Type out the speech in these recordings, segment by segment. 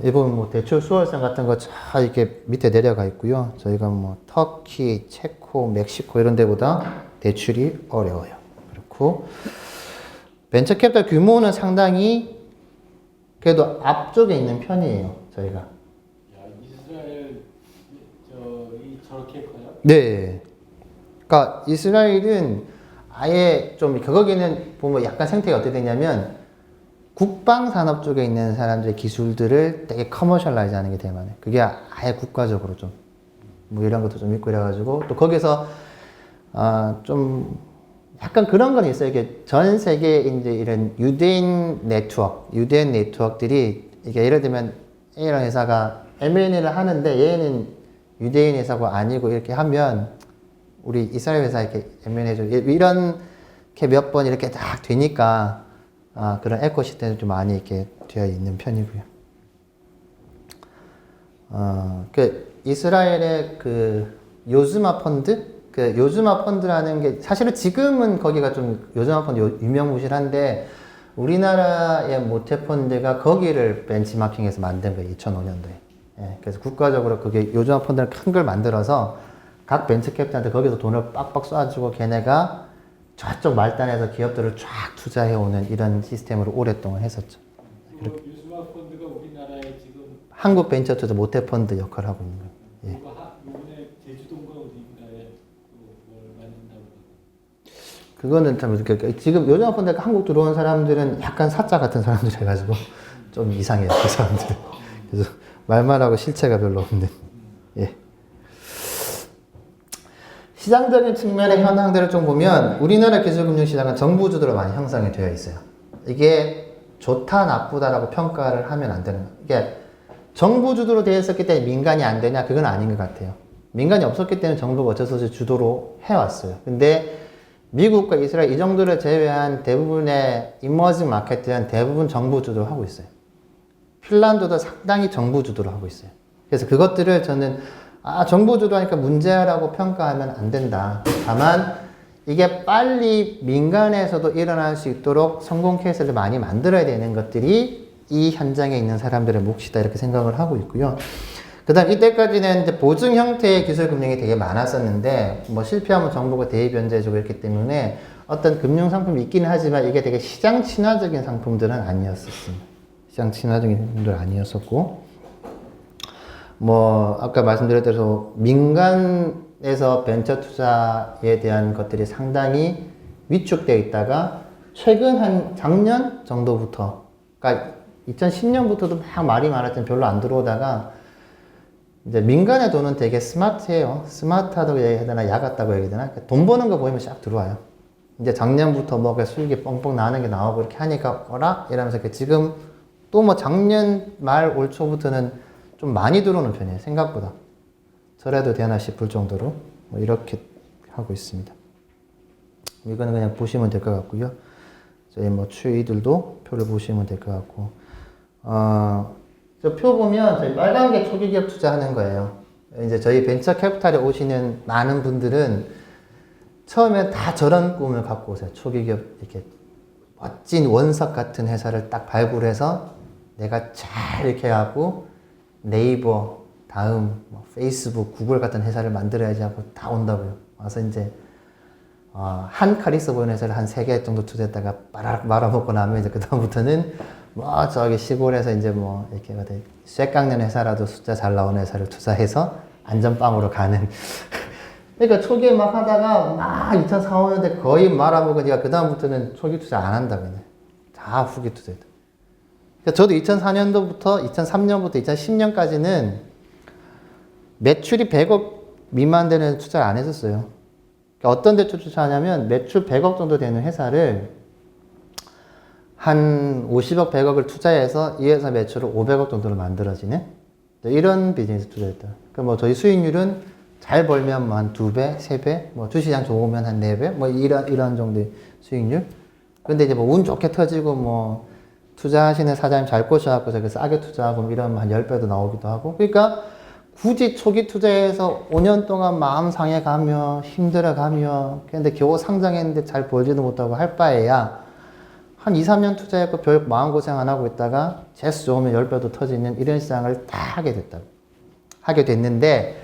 일본 뭐 대출 수월성 같은 거 잘 이렇게 밑에 내려가 있고요. 저희가 뭐 터키, 체코, 멕시코 이런 데보다 대출이 어려워요. 그렇고 벤처 캐피탈 규모는 상당히 그래도 앞쪽에 있는 편이에요. 저희가. 야, 이스라엘 저렇게 커요? 네. 그러니까 이스라엘은 아예 좀 거기는 보면 약간 생태가 어떻게 되냐면 국방 산업 쪽에 있는 사람들의 기술들을 되게 커머셜라이즈 하는 게 되게 많아요. 그게 아예 국가적으로 좀 뭐 이런 것도 좀 있고 이래가지고 또 거기서 좀 약간 그런 건 있어요. 이게 전 세계 이제 이런 유대인 네트워크들이 이게 예를 들면 A라는 회사가 M&A를 하는데 얘는 유대인 회사가 아니고 이렇게 하면 우리 이스라엘 회사 이렇게 M&A 해줘 이렇게 몇 번 이렇게 딱 되니까 그런 에코시스템이 좀 많이 이렇게 되어 있는 편이고요. 이스라엘의 그 요즈마 펀드? 그 요즈마 펀드라는 게 사실은 지금은 거기가 좀 요즈마 펀드 유명무실한데 우리나라의 모태 펀드가 거기를 벤치마킹해서 만든 거예요. 2005년도에. 예, 그래서 국가적으로 그게 요즈마 펀드를 큰 걸 만들어서 각 벤처 캐피탈한테 거기서 돈을 빡빡 쏴주고 걔네가 저쪽 말단에서 기업들을 쫙 투자해오는 이런 시스템으로 오랫동안 했었죠. 유스마 펀드가 우리나라에 지금 한국 벤처 투자 모태 펀드 역할을 하고 있는 거예요. 예. 이번에 제주도인가 어디인가에 뭘 만든다고. 그거는 참 지금 요즘 펀드가 한국 들어온 사람들은 약간 사자 같은 사람들 해가지고 좀 이상해요. 그 사람들. 그래서 말만 하고 실체가 별로 없는. 예. 시장적인 측면의 현황들을 좀 보면 우리나라 기술금융시장은 정부 주도로 많이 형성이 되어 있어요. 이게 좋다 나쁘다라고 평가를 하면 안 되는 거예요. 이게 정부 주도로 되어 있었기 때문에 민간이 안 되냐? 그건 아닌 것 같아요. 민간이 없었기 때문에 정부가 어쩔 수 없이 주도로 해왔어요. 근데 미국과 이스라엘 이 정도를 제외한 대부분의 이머징 마켓들은 대부분 정부 주도로 하고 있어요. 핀란드도 상당히 정부 주도로 하고 있어요. 그래서 그것들을 저는 정부 주도하니까 문제라고 평가하면 안 된다. 다만 이게 빨리 민간에서도 일어날 수 있도록 성공 케이스를 많이 만들어야 되는 것들이 이 현장에 있는 사람들의 몫이다 이렇게 생각을 하고 있고요. 그 다음 이때까지는 이제 보증 형태의 기술금융이 되게 많았었는데 뭐 실패하면 정부가 대위 변제해주고 이렇기 때문에 어떤 금융상품이 있기는 하지만 이게 되게 시장 친화적인 상품들은 아니었었습니다. 시장 친화적인 상품들은 아니었었고 뭐 아까 말씀드렸대로 민간에서 벤처 투자에 대한 것들이 상당히 위축되어 있다가 최근 한 작년 정도부터 그러니까 2010년부터도 막 말이 많았지만 별로 안 들어오다가 이제 민간의 돈은 되게 스마트해요. 스마트하다고 얘기해야 되나 야같다고 얘기해야 되나 돈 버는 거 보이면 싹 들어와요. 이제 작년부터 뭐 수익이 뻥뻥 나는 게 나오고 이렇게 하니까 어라? 이러면서 지금 또 뭐 작년 말 올 초부터는 좀 많이 들어오는 편이에요. 생각보다. 저래도 되나 싶을 정도로 뭐 이렇게 하고 있습니다. 이거는 그냥 보시면 될 것 같고요. 저희 뭐 추이들도 표를 보시면 될 것 같고 저 표 보면 저희 빨간 게 초기 기업 투자하는 거예요. 이제 저희 벤처 캐피탈에 오시는 많은 분들은 처음에 다 저런 꿈을 갖고 오세요. 초기 기업 이렇게 멋진 원석 같은 회사를 딱 발굴해서 내가 잘 이렇게 하고 네이버, 다음 뭐 페이스북, 구글 같은 회사를 만들어야지 하고 다 온다고요. 와서 이제 한 칼 있어 보이는 회사를 한 3개 정도 투자했다가 빠라락 말아먹고 나면 이제 그다음부터는 뭐 저기 시골에서 이제 뭐 이렇게 쇠 깎는 회사라도 숫자 잘 나오는 회사를 투자해서 안전빵으로 가는 그러니까 초기에 막 하다가 막 2004, 5년대 거의 말아먹으니까 그다음부터는 초기 투자 안 한다 그냥 다 후기 투자했다. 그러니까 저도 2004년도부터 2003년부터 2010년까지는 매출이 100억 미만 되는 투자를 안 했었어요. 그러니까 어떤 데 투자하냐면 매출 100억 정도 되는 회사를 한 50억, 100억을 투자해서 이 회사 매출을 500억 정도로 만들어지는 이런 비즈니스 투자했다. 그러니까 뭐 저희 수익률은 잘 벌면 뭐 한 2배, 3배, 뭐 주시장 좋으면 한 4배, 뭐 이런 정도의 수익률. 근데 이제 뭐 운 좋게 터지고 뭐 투자하시는 사장님 잘 꼬셔갖고 저기 싸게 투자하고 이러면 한 10배도 나오기도 하고. 그러니까 굳이 초기 투자해서 5년 동안 마음 상해가며 힘들어가며 근데 겨우 상장했는데 잘 벌지도 못하고 할 바에야 한 2, 3년 투자했고 별 마음고생 안 하고 있다가 재수 좋으면 10배도 터지는 이런 시장을 다 하게 됐는데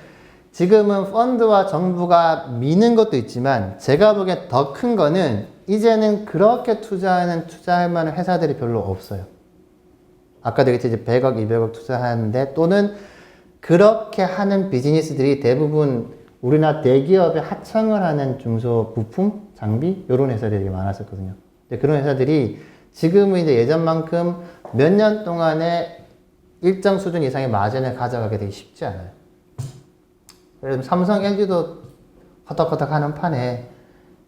지금은 펀드와 정부가 미는 것도 있지만 제가 보기엔 더 큰 거는 이제는 그렇게 투자할 만한 회사들이 별로 없어요. 아까도 얘기했지 이제 100억, 200억 투자하는데 또는 그렇게 하는 비즈니스들이 대부분 우리나라 대기업에 하청을 하는 중소 부품, 장비 이런 회사들이 많았었거든요. 근데 그런 회사들이 지금은 이제 예전만큼 몇 년 동안에 일정 수준 이상의 마진을 가져가게 되기 쉽지 않아요. 그래서 삼성, LG도 허덕허덕 하는 판에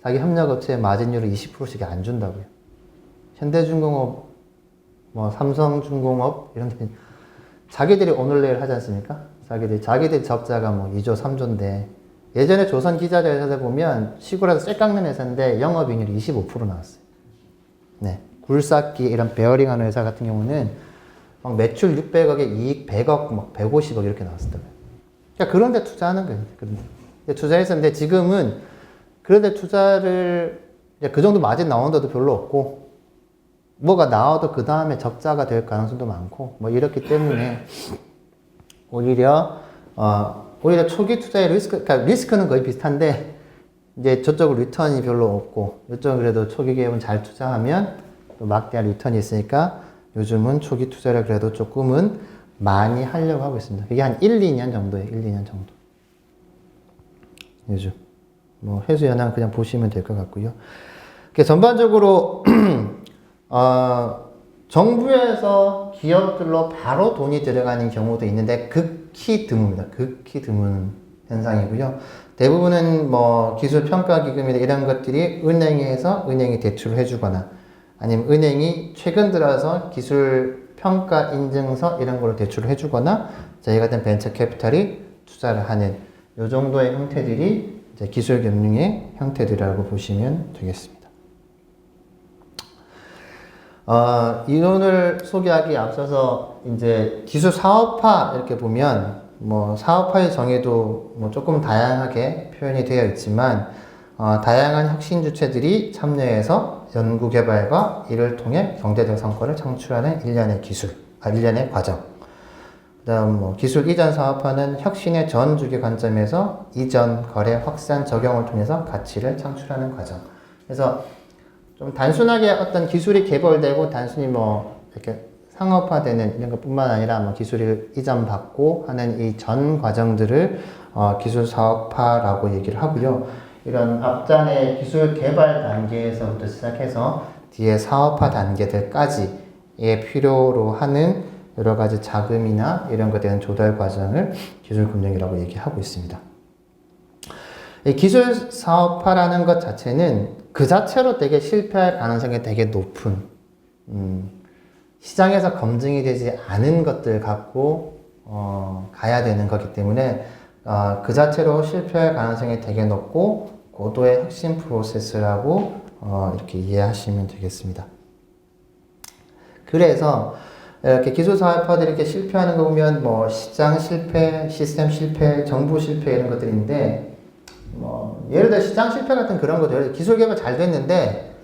자기 협력업체의 마진율을 20%씩 안 준다고요. 현대중공업, 뭐 삼성중공업 이런 데 자기들이 오늘 내일 하지 않습니까? 자기들 적자가 뭐 2조, 3조인데 예전에 조선 기자재 회사들 보면 시골에서 쇠 깎는 회사인데 영업이익률이 25% 나왔어요. 네. 굴삭기 이런 베어링 하는 회사 같은 경우는 막 매출 600억에 이익 100억, 막 150억 이렇게 나왔었다고요. 그러니까 그런 데 투자하는 거예요. 그런 데 투자했었는데 지금은 그런 데 투자를 그 정도 마진 나온다도 별로 없고 뭐가 나와도 그 다음에 적자가 될 가능성도 많고 뭐 이렇기 때문에 오히려 초기 투자의 그러니까 리스크는 거의 비슷한데 이제 저쪽은 리턴이 별로 없고 이쪽은 그래도 초기 기업은 잘 투자하면 또 막대한 리턴이 있으니까 요즘은 초기 투자를 그래도 조금은 많이 하려고 하고 있습니다. 그게 한 1, 2년 정도예요. 1, 2년 정도. 요즘 뭐 회수연한 그냥 보시면 될 것 같고요. 전반적으로 정부에서 기업들로 바로 돈이 들어가는 경우도 있는데 극히 드뭅니다. 극히 드문 현상이고요. 대부분은 뭐 기술평가기금이나 이런 것들이 은행에서 은행이 대출을 해주거나 아니면 은행이 최근 들어서 기술평가 인증서 이런 걸로 대출을 해주거나 저희 같은 벤처캐피탈이 투자를 하는 이 정도의 형태들이 이제 기술금융의 형태들이라고 보시면 되겠습니다. 이론을 소개하기 앞서서 이제 기술 사업화 이렇게 보면 뭐 사업화의 정의도 뭐 조금 다양하게 표현이 되어 있지만 다양한 혁신 주체들이 참여해서 연구 개발과 이를 통해 경제적 성과를 창출하는 일련의 일련의 과정. 그다음 뭐 기술 이전 사업화는 혁신의 전 주기 관점에서 이전, 거래, 확산, 적용을 통해서 가치를 창출하는 과정. 그래서 좀 단순하게 어떤 기술이 개발되고 단순히 뭐 이렇게 상업화되는 이런 것뿐만 아니라 뭐 기술을 이전받고 하는 이 전 과정들을 기술 사업화라고 얘기를 하고요. 이런 앞전에 기술 개발 단계에서부터 시작해서 뒤에 사업화 단계들까지의 필요로 하는 여러 가지 자금이나 이런 것에 대한 조달 과정을 기술금융이라고 얘기하고 있습니다. 이 기술 사업화라는 것 자체는 그 자체로 되게 실패할 가능성이 되게 높은 시장에서 검증이 되지 않은 것들 갖고 가야 되는 거기 때문에 그 자체로 실패할 가능성이 되게 높고 고도의 혁신 프로세스라고 이렇게 이해하시면 되겠습니다. 그래서 이렇게 기술 사업화들이 이렇게 실패하는 거 보면 뭐 시장 실패, 시스템 실패, 정부 실패 이런 것들인데 뭐 예를 들어 시장 실패 같은 그런 거죠. 기술 개발 잘 됐는데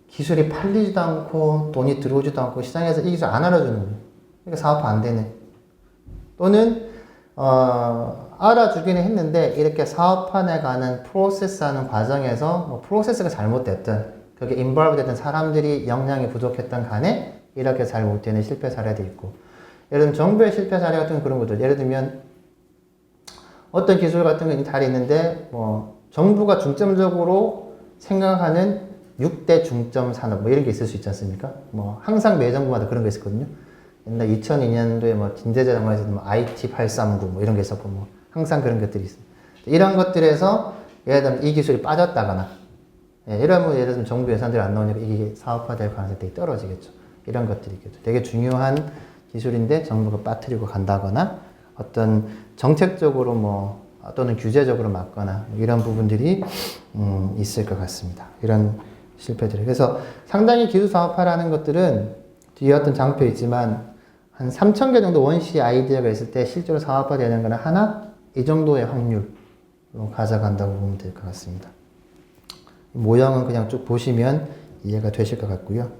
기술이 팔리지도 않고 돈이 들어오지도 않고 시장에서 이 기술 안 알아주는 거예요. 그러니까 사업화 안 되네. 또는 알아주기는 했는데 이렇게 사업화에 가는 프로세스하는 과정에서 뭐 프로세스가 잘못됐든 그게 인볼브 됐던 사람들이 역량이 부족했던 간에 이렇게 잘 못되는 실패 사례도 있고 예를 들면 정부의 실패 사례 같은 건 그런 거죠. 예를 들면 어떤 기술 같은 게 잘 있는데 뭐 정부가 중점적으로 생각하는 6대 중점 산업 뭐 이런 게 있을 수 있지 않습니까? 뭐 항상 매 정부마다 그런 게 있었거든요. 옛날 2002년도에 뭐 진대재 장관에서 뭐 IT 839 뭐 이런 게 있었고 뭐 항상 그런 것들이 있어요. 이런 것들에서 예를 들면 이 기술이 빠졌다거나 이러면 예를 들면 정부 예산들이 안 나오니까 이게 사업화될 가능성이 되게 떨어지겠죠. 이런 것들이 있겠죠. 되게 중요한 기술인데 정부가 빠뜨리고 간다거나 어떤 정책적으로 뭐 또는 규제적으로 막거나 이런 부분들이 있을 것 같습니다. 이런 실패들이. 그래서 상당히 기술 사업화라는 것들은 뒤에 어떤 장표 있지만 한 3,000개 정도 원시 아이디어가 있을 때 실제로 사업화되는 거는 하나 이 정도의 확률로 가져간다고 보면 될 것 같습니다. 모형은 그냥 쭉 보시면 이해가 되실 것 같고요.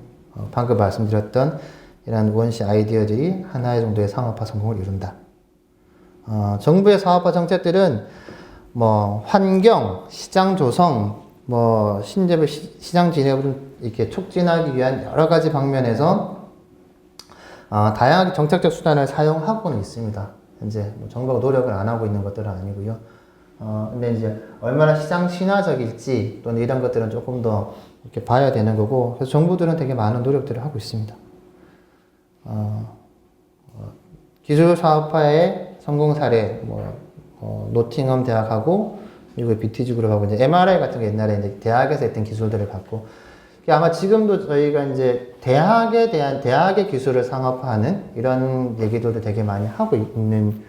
방금 말씀드렸던 이런 원시 아이디어들이 하나의 정도의 상업화 성공을 이룬다. 정부의 사업화 정책들은 뭐 환경, 시장 조성, 뭐 신재배 시장 진입을 이렇게 촉진하기 위한 여러 가지 방면에서 다양하게 정책적 수단을 사용하고는 있습니다. 현재 뭐 정부가 노력을 안 하고 있는 것들은 아니고요. 근데 이제 얼마나 시장 친화적일지 또는 이런 것들은 조금 더 이렇게 봐야 되는 거고, 그래서 정부들은 되게 많은 노력들을 하고 있습니다. 기술 사업화의 성공 사례, 노팅엄 대학하고 미국의 BTG 그룹하고 이제 MRI 같은 게 옛날에 이제 대학에서 했던 기술들을 갖고, 아마 지금도 저희가 이제 대학의 기술을 상업화하는 이런 얘기들도 되게 많이 하고 있는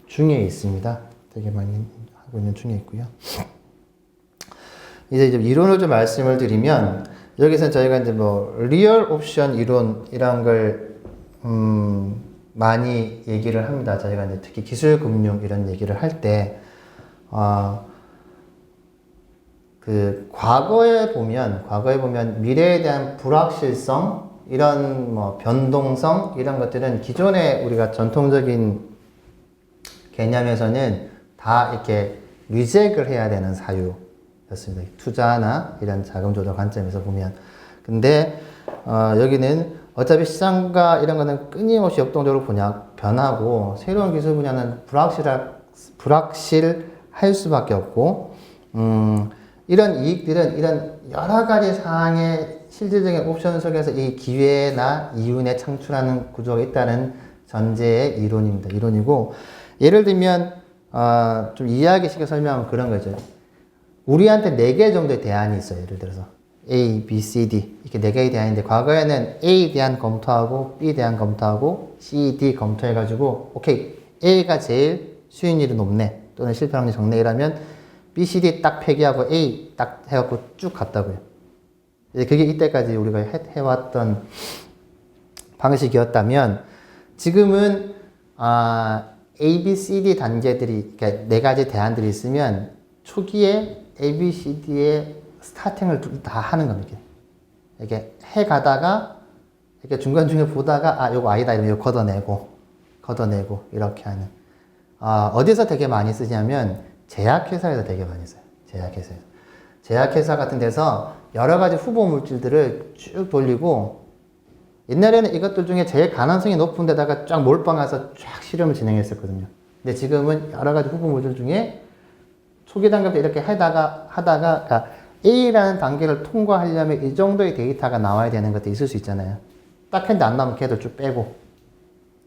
중에 있습니다. 되게 많이 하고 있는 중에 있고요. 이제 이론을 좀 말씀을 드리면, 여기서 저희가 이제 뭐 리얼 옵션 이론 이런 걸 많이 얘기를 합니다. 저희가 이제 특히 기술 금융 이런 얘기를 할 때, 과거에 보면 미래에 대한 불확실성, 이런 뭐 변동성, 이런 것들은 기존에 우리가 전통적인 개념에서는 다 이렇게 리젝을 해야 되는 사유였습니다. 투자나 이런 자금 조달 관점에서 보면. 근데, 여기는 어차피 시장과 이런 거는 끊임없이 역동적으로 변하고, 새로운 기술 분야는 불확실할 수밖에 없고, 이런 이익들은 이런 여러 가지 상황의 실질적인 옵션 속에서 이 기회나 이윤에 창출하는 구조가 있다는 전제의 이론이고, 예를 들면, 좀 이해하기 쉽게 설명하면 그런 거죠. 우리한테 4개 정도의 대안이 있어요. 예를 들어서. A, B, C, D. 이렇게 4개의 대안인데, 과거에는 A에 대한 검토하고, B에 대한 검토하고, C, D 검토해가지고, 오케이. A가 제일 수익률이 높네. 또는 실패 확률이 적네. 이라면, B, C, D 딱 폐기하고 A 딱 해갖고 쭉 갔다고요. 그게 이때까지 우리가 해왔던 방식이었다면, 지금은, A, B, C, D 단계들이, 그러니까 4가지 대안들이 있으면, 초기에 A, B, C, D의 스타팅을 다 하는 겁니다. 이렇게 해가다가, 이렇게 중간중간 보다가, 요거 아니다, 이러면 이거 걷어내고, 이렇게 하는. 어디서 되게 많이 쓰냐면, 제약회사에서 되게 많이 써요. 제약회사 같은 데서 여러 가지 후보 물질들을 쭉 돌리고, 옛날에는 이것들 중에 제일 가능성이 높은 데다가 쫙 몰빵해서 쫙 실험을 진행했었거든요. 근데 지금은 여러 가지 후보 물질 중에 초기 단계부터 이렇게 하다가, 그러니까 A라는 단계를 통과하려면 이 정도의 데이터가 나와야 되는 것도 있을 수 있잖아요. 딱 했는데 안 나오면 걔들 쭉 빼고,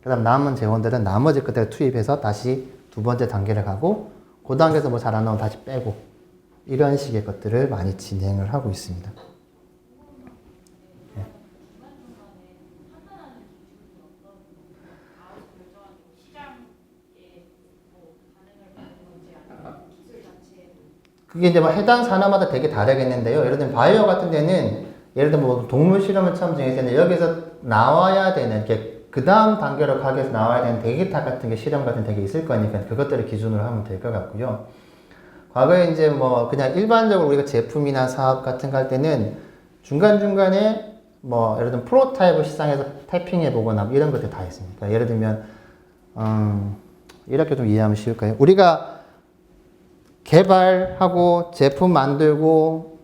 그 다음 남은 재원들은 나머지 것들을 투입해서 다시 2번째 단계를 가고, 그 단계에서 뭐 잘 안 나오면 다시 빼고, 이런 식의 것들을 많이 진행을 하고 있습니다. 네. 그게 이제 뭐 해당 산업마다 되게 다르겠는데요. 예를 들면 바이오 같은 데는, 예를 들면 뭐 동물 실험을 처음 진행했을 때 여기서 나와야 되는, 이렇게 그 다음 단계로 가기 위해서 나와야 되는 데이터 같은 게 실험 같은 게 되게 있을 거니까 그것들을 기준으로 하면 될 것 같고요. 과거에 이제 뭐 그냥 일반적으로 우리가 제품이나 사업 같은 거 할 때는 중간중간에 뭐 예를 들면 프로타입을 시장에서 태핑해 보거나 이런 것들 다 있습니다. 그러니까 예를 들면, 이렇게 좀 이해하면 쉬울까요? 우리가 개발하고 제품 만들고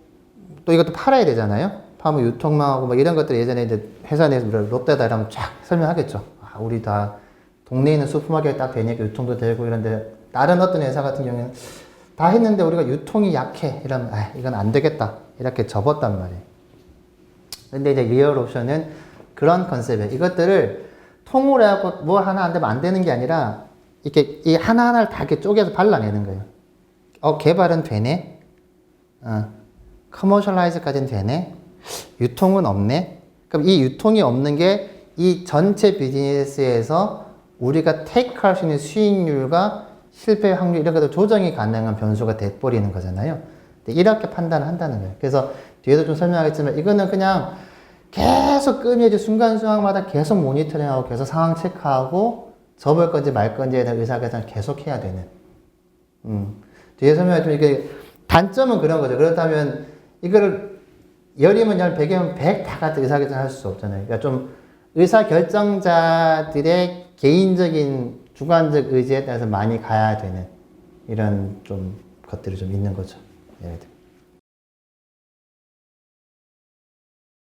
또 이것도 팔아야 되잖아요. 파면 유통망하고 막 이런 것들 예전에 이제 회사 내에서 롯데다 이러면 쫙 설명하겠죠. 우리 다 동네에 있는 슈퍼마켓에 딱 되니까 유통도 되고 이런데, 다른 어떤 회사 같은 경우에는 다 했는데 우리가 유통이 약해 이러면 이건 안 되겠다 이렇게 접었단 말이에요. 근데 이제 리얼 옵션은 그런 컨셉이에요. 이것들을 통으로 해갖고 뭐 하나 안 되면 안 되는 게 아니라 이렇게 이 하나하나를 다 이렇게 쪼개서 발라내는 거예요. 개발은 되네. 커머셜라이즈까지는 되네. 유통은 없네. 그럼 이 유통이 없는 게 이 전체 비즈니스에서 우리가 테이크할 수 있는 수익률과 실패 확률 이런 것들 조정이 가능한 변수가 돼버리는 거잖아요. 이렇게 판단을 한다는 거예요. 그래서 뒤에도 좀 설명하겠지만 이거는 그냥 계속 끔이지 순간순간마다 계속 모니터링하고 계속 상황 체크하고 접을 건지 말 건지에 대한 의사결정을 계속 해야 되는. 뒤에 설명했지만 이게 단점은 그런 거죠. 그렇다면 이거를 열이면 열, 100이면 100 다 같은 의사결정 할 수 없잖아요. 그러니까 좀 의사결정자들의 개인적인 주관적 의지에 따라서 많이 가야 되는 이런 좀 것들이 좀 있는 거죠. 예를 들어.